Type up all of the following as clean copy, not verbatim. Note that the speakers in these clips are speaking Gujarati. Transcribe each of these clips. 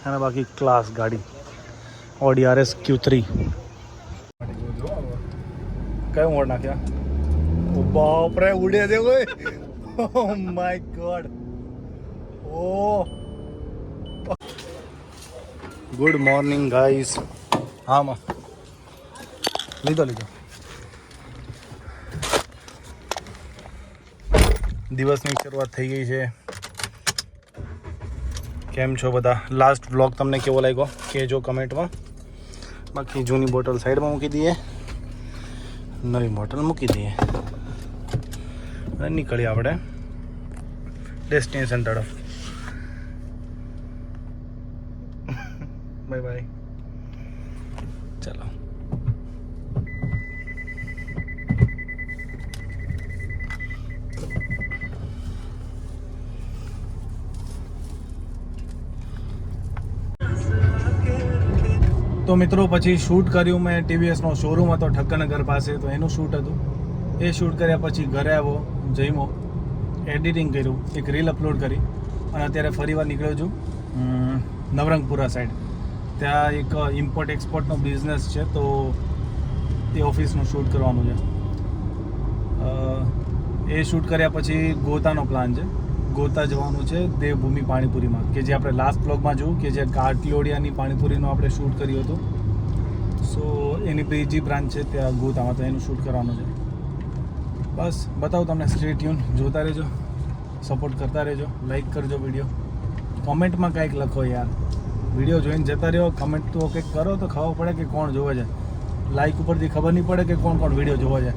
અને બાકી ક્લાસ ગાડી ઓડી RS Q3 કયો મોડ નાખ્યા? ઓ બાપ રે, ઉડે દે કોઈ. Oh my god. Oh good morning guys. હા માં લીધો દિવસની શરૂઆત થઈ ગઈ છે. કેમ છો બધા? લાસ્ટ વ્લોગ તમને કેવો લાગ્યો કહેજો કમેન્ટમાં. બાકી જૂની બોટલ સાઈડમાં મૂકી દઈએ, નવી બોટલ મૂકી દઈએ અને નીકળીએ આપણે ડેસ્ટિનેશન તરફ. Bye bye. ચાલો. તો મિત્રો પછી શૂટ કર્યું મેં. TVSનો શોરૂમ હતો ઠક્કરનગર પાસે, તો એનું શૂટ હતું. એ શૂટ કર્યા પછી ઘરે આવ્યો, જમ્યો, એડિટિંગ કર્યું, એક રીલ અપલોડ કરી અને અત્યારે ફરીવાર નીકળ્યો છું નવરંગપુરા સાઈડ. ત્યાં એક ઇમ્પોર્ટ એક્સપોર્ટનો બિઝનેસ છે, તો તે ઓફિસનું શૂટ કરવાનું છે. એ શૂટ કર્યા પછી ગોતાનો પ્લાન છે. ગોતા જવાનું છે દેવભૂમિ પાણીપુરીમાં, કે જે આપણે લાસ્ટ બ્લોગમાં જોયું કે જે કાટલોડિયાની પાણીપુરીનું આપણે શૂટ કર્યું હતું. સો એની બીજી બ્રાન્ચ છે ત્યાં ગોતામાં, તો એનું શૂટ કરવાનું છે. બસ બતાવું તમને. સ્ટે ટ્યુન, જોતા રહેજો, સપોર્ટ કરતા રહેજો, લાઈક કરજો વિડીયો, કમેન્ટમાં કાંઈક લખો યાર. વિડીયો જોઈને જતા રહ્યો, કમેન્ટ તો કંઈક કરો તો ખબર પડે કે કોણ જોવે છે. લાઈક ઉપરથી ખબર નહીં પડે કે કોણ કોણ વિડીયો જોવે છે.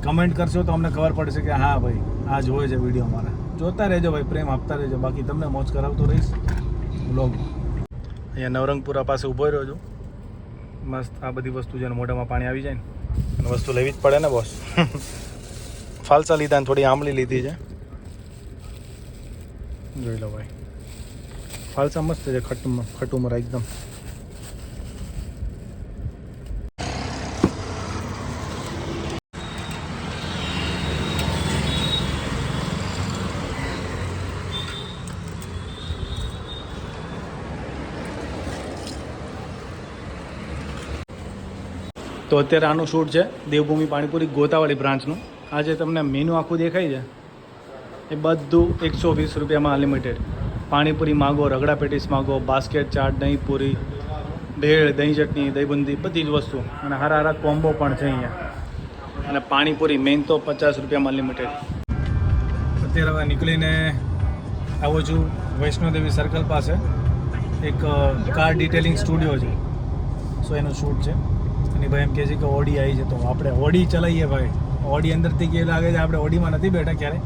કમેન્ટ કરશો તો અમને ખબર પડશે કે હા ભાઈ આ જોવે છે વિડીયો અમારા. જોતા રહેજો ભાઈ, પ્રેમ આપતા રહેજો. બાકી તમને મોજ કરાવતો રહીશ વ્લોગમાં. અહીંયા નવરંગપુરા પાસે ઊભો રહ્યો છું. મસ્ત આ બધી વસ્તુ છે ને, મોઢામાં પાણી આવી જાય ને, અને વસ્તુ લેવી જ પડે ને બોસ. ફાલસા લીધા ને થોડી આંબલી લીધી છે. જોઈ લો ભાઈ, ફાલસા મસ્ત છે, ખટુમરા એકદમ. તો અત્યારે આનું શૂટ છે દેવભૂમિ પાણીપુરી ગોતાવાળી બ્રાન્ચનું. આજે તમને મેનુ આખું દેખાય છે, એ બધું 120 રૂપિયામાં અનલિમિટેડ. પાણીપુરી માગો, રગડા પેટીસ માગો, બાસ્કેટ ચાટ, દહીં પૂરી, ભેળ, દહીં ચટણી, દહીં બુંદી, બધી જ વસ્તુ. અને હારા હારા કોમ્બો પણ છે અહીંયા. અને પાણીપુરી મેઇન તો 50 રૂપિયામાં અનલિમિટેડ. અત્યારે હવે નીકળીને આવો છું વૈષ્ણોદેવી સર્કલ પાસે. એક કાર ડિટેલિંગ સ્ટુડિયો છે, સો એનું શૂટ છે. અને ભાઈ એમ કહે છે કે ઓડી આવી છે, તો આપણે ઓડી ચલાવીએ ભાઈ. ઓડી અંદરથી કેવું લાગે છે, આપણે ઓડીમાં નથી બેઠા ક્યારે,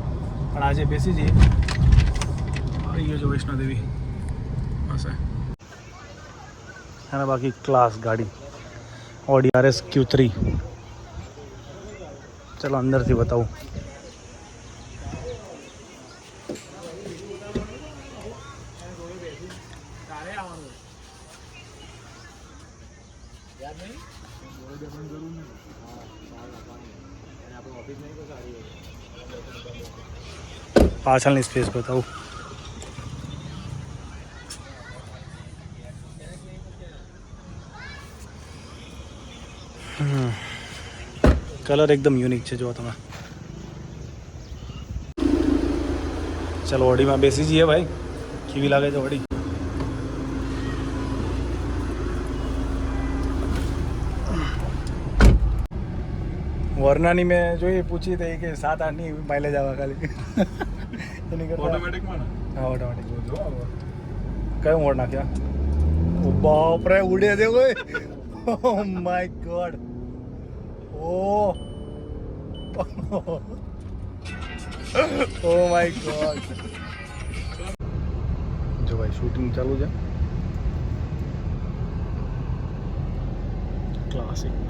પણ આજે બેસી જઈએ. આવી ગયો છે વૈષ્ણોદેવી પાસે. અને બાકી ક્લાસ ગાડી ઓડી RS Q3. ચલો અંદરથી બતાવું. પાછળની સ્પેસ બતાવું. કલર એકદમ યુનિક છે, જો તમે. ચલો ઓડીમાં બેસી જઈએ ભાઈ. કેવી લાગે છે ઓડી? વરનાની મેં જોઈ, પૂછી હતી કે 7-8ની માઇલેજ આવે ખાલી. એની કરતા ઓટોમેટિકમાં. હા ઓટોમેટિક. કયો મોડ નાખ્યા? ઓ બાપ રે, ઉડે દે કોઈ. Oh my god. Oh oh my god. જો ભાઈ શૂટિંગ ચાલુ છે. ક્લાસિક.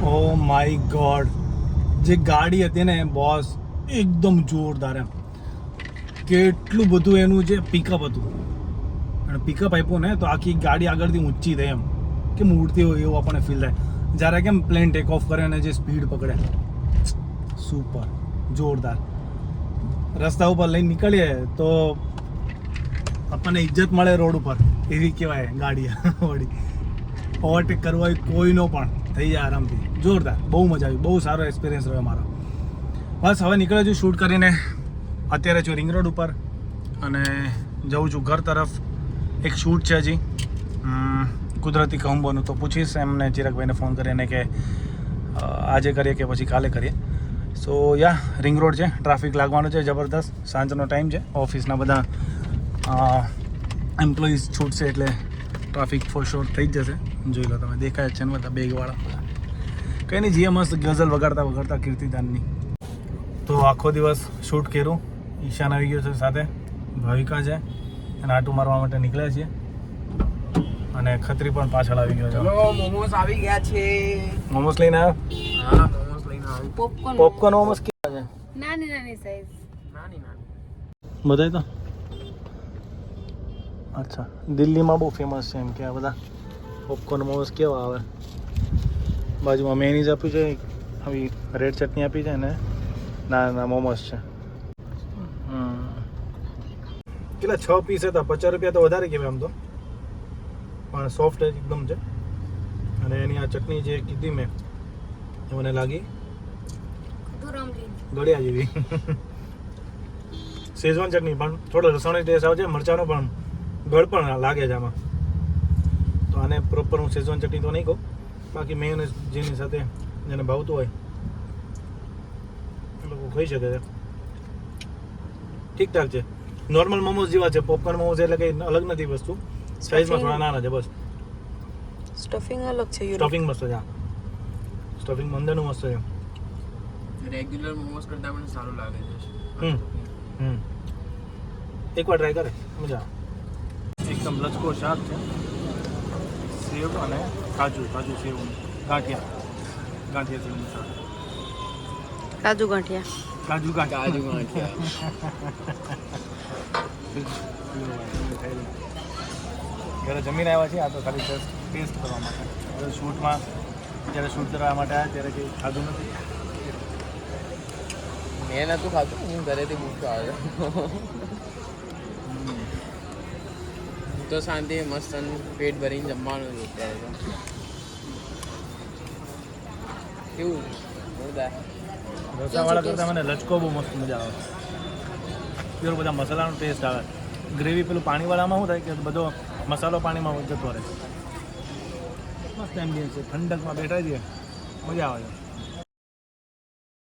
Oh my god. જે ગાડી હતી ને બોસ, એકદમ જોરદાર. એમ કેટલું બધું એનું જે પિકઅપ હતું, અને પિકઅપ આપ્યું ને તો આખી ગાડી આગળથી ઊંચી થઈ, એમ કેમ ઉડતી હોય એવું આપણને ફીલ થાય. જ્યારે કેમ પ્લેન ટેક ઓફ કરે અને જે સ્પીડ પકડે, સુપર જોરદાર. રસ્તા ઉપર લઈને નીકળીએ તો આપણને ઇજ્જત મળે રોડ ઉપર એવી કહેવાય ગાડી વળી. ઓવરટેક કરવો હોય કોઈનો પણ થઈ જાય આરામથી. જોરદાર, બહુ મજા આવી, બહુ સારો એક્સપિરિયન્સ રહ્યો મારો. બસ હવે નીકળ્યો છું શૂટ કરીને. અત્યારે છું રિંગ રોડ ઉપર અને જઉં છું ઘર તરફ. એક શૂટ છે હજી કુદરતી કહુંબોનું, તો પૂછીશ એમને ચિરાગભાઈને ફોન કરીને કે આજે કરીએ કે પછી કાલે કરીએ. સો યા રિંગ રોડ છે, ટ્રાફિક લાગવાનો છે જબરદસ્ત. સાંજનો ટાઈમ છે, ઓફિસના બધા એમ્પ્લોઈઝ છૂટશે એટલે ટ્રાફિક ફોર શ્યોર થઈ જ જશે. જોઈ લો તમે, દેખાય છે ને બધા બેગવાળા. કંઈ નહીં, જીએ મસ્ત ગઝલ વગાડતા કીર્તિદાનની. તો આખો દિવસ શૂટ કર્યું. ઈશાન આવી ગયો છે સાથે, ભાવિકા છે અને આટું મારવા માટે નીકળ્યા છીએ. અને ખત્રી પણ પાછળ આવી ગયો છે. મોમોસ આવી ગયા છે. મોમોસ લઈને આવ્યો? હા, મોમોસ લઈને આવ્યો. પોપકોર્ન મોમોસ કેવા છે? નાની સાઈઝ. નાની બધાય તો અચ્છા, દિલ્હીમાં બહુ ફેમસ છે એમ કે આ બધા પોપકોર્ન મોમોસ કેવા આવે. બાજુમાં મેનીઝ આપ્યું છે, આવી રેડ ચટણી આપી છે અને નાના મોમોસ છે. કેટલા 6 પીસ હતા, 50 રૂપિયા તો વધારે કહેવાય આમ તો, પણ સોફ્ટ એકદમ છે. અને એની આ ચટણી જે કીધી મેં એ મને લાગી ગળ્યા જેવી. શેઝવાન ચટણી પણ થોડો લસણની ટેસ્ટ આવે છે, મરચાંનો પણ ગળ પણ લાગે છે આમાં. તો આને પ્રોપર હું શેઝવાન ચટણી તો નહીં કહું, બાકી મેયોનેઝ જેની સાથે જેને ભાવતું હોય એ લોકો ખાઈ શકે છે. ઠીકઠાક છે, નોર્મલ મોમોસ જેવા છે. પોપકોર્ન મોમોસ એટલે કંઈ અલગ નથી વસ્તુ, સાઈઝમાં થોડા નાના છે બસ. સ્ટફિંગ અલગ છે. સ્ટફિંગ મસ્ત છે, સ્ટફિંગ અંદરનું મસ્ત છે. રેગ્યુલર મોમોસ કરતાં પણ સારું લાગે છે. એકવાર ટ્રાય કરે, મજા આવે. એકદમ લચકો શાક છે, સેવ અને કાજુ સેવ, ગાંઠિયા સેવનું શાક. કાજુ ગાંઠિયા. કાજુ ગાંઠિયા. ઘરે જમીને આવ્યા છીએ, આ તો ખાલી ટેસ્ટ કરવા માટે. હવે શૂટમાં જ્યારે શૂટ કરવા માટે આવ્યા ત્યારે કંઈ ખાધું નથી. મેં નહોતું ખાતું, હું ઘરેથી મૂકતો આવ્યો. હું તો શાંતિ મસ્ત પેટ ભરીને જમવાનું છે અત્યારે તો. કેવું જોરદાર. રસાવાળા કરતાં મને લચકો બહુ મસ્ત મજા આવે. પ્યોર બધા મસાલાનો ટેસ્ટ આવે. ગ્રેવી પેલું પાણીવાળામાં શું થાય કે બધો મસાલો પાણીમાં જતો રહે. મસ્ત એમ્બિયન્સ છે, ઠંડકમાં બેઠા છીએ, મજા આવે છે.